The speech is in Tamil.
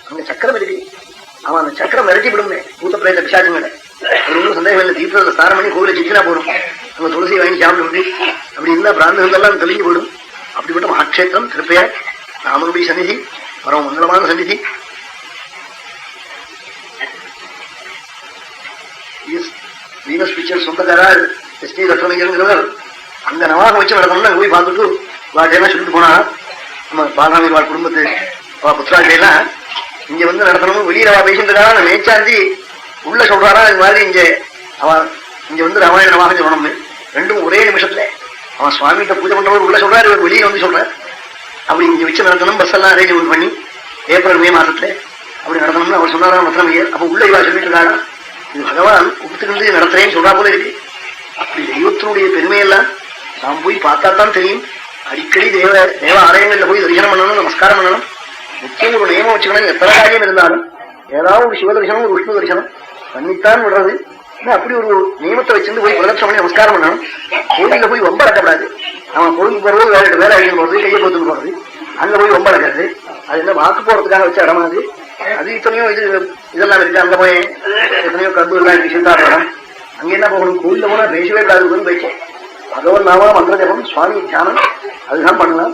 அங்க சக்கரம் இருக்கு. அவன் அந்த சக்கரம் மிரட்டி விடுமே பூத்த பிரேத பிசாசுங்களை. ஒரு ஒன்றும் சந்தேகம் இல்லை. தீர்த்தத்தை ஸ்நானம் பண்ணி கோவில சிக்கினா போடும். அங்க துளசி வாங்கி சாப்பிட்டு விட்டு அப்படி இருந்தா பிராந்தங்கள் எல்லாம் தெளிஞ்சு போடும். அப்படிப்பட்ட மகாட்சேத்திரம் திருப்பையார் ராமனுடைய சன்னிதி, பரம மங்களமான சன்னிதி. வீனஸ் பிக்சர் சொந்தக்காரர் எஸ்டி லட்சுமணிங்கிறவர் அந்த நவாக வச்சு நடக்கணும்னு போய் பார்த்துட்டு வாட்டையெல்லாம் சொல்லிட்டு போனா, நம்ம பாலாமி வாழ் குடும்பத்து புத்திராட்டையெல்லாம் இங்க வந்து நடத்தணும். வெளியில அவ பேசிட்டு இருக்காங்க. மேய்ச்சாந்தி உள்ள சொல்றாரா இது மாதிரி அவன் இங்க வந்து ராமாயண நவாக சொல்லணும்னு. ரெண்டும் ஒரே நிமிஷத்துல அவன் சுவாமிகிட்ட பூஜை பண்றவர் உள்ள சொல்றாரு, இவர் வெளியே வந்து சொல்றாரு. அப்படி இங்க வச்சு நடத்தணும். பஸ் எல்லாம் அரேஞ்ச்மெண்ட் பண்ணி ஏப்ரல் மே மாசத்துல அப்படி நடத்தணும்னு அவர் சொன்னாரா மத்திரமையர். அப்ப உள்ள இவா சொல்லிட்டு இருக்காங்க, இது பகவான் ஒப்புத்துக்கிட்டு நடத்துறேன்னு சொல்றா போல இருக்கு. அப்படி தெய்வத்தினுடைய பெருமையெல்லாம் நாம் போய் பார்த்தாத்தான் தெரியும். அடிக்கடி தேவ ஆலயங்கள்ல போய் தரிசனம் பண்ணணும், நமஸ்காரம் பண்ணணும். முக்கியம் ஒரு நியமம் வச்சுக்கணும். எத்தனை காரியம் இருந்தாலும் ஏதாவது ஒரு சிவ தரிசனம் ஒரு விஷ்ணு தரிசனம் பண்ணித்தான் விடுறது. அப்படி ஒரு நியமத்தை வச்சிருந்து போய் பிரதட்சணம் பண்ணி நமஸ்காரம் பண்ணணும். கோயில போய் ரொம்ப அடக்கப்படாது. அவன் கோயிலுக்கு போறது வேலை அழிக்க போறது, கையை போத்துன்னு போறது, அங்க போய் ரொம்ப அடக்கிறது. அது என்ன வாக்கு போறதுக்காக வச்ச இடமாது. அது இத்தனையோ இதெல்லாம் இருக்கு. அங்க போய் எத்தனையோ கரும்பு எல்லாம் இருக்கு. சிந்தாபுரம் அங்க என்ன போகணும்? கோயில போனா பேசவே கூடாதுன்னு போயிட்டேன். பகவன் நாமா மந்திர ஜபம் சுவாமி தியானம் அதுதான் பண்ணலாம்.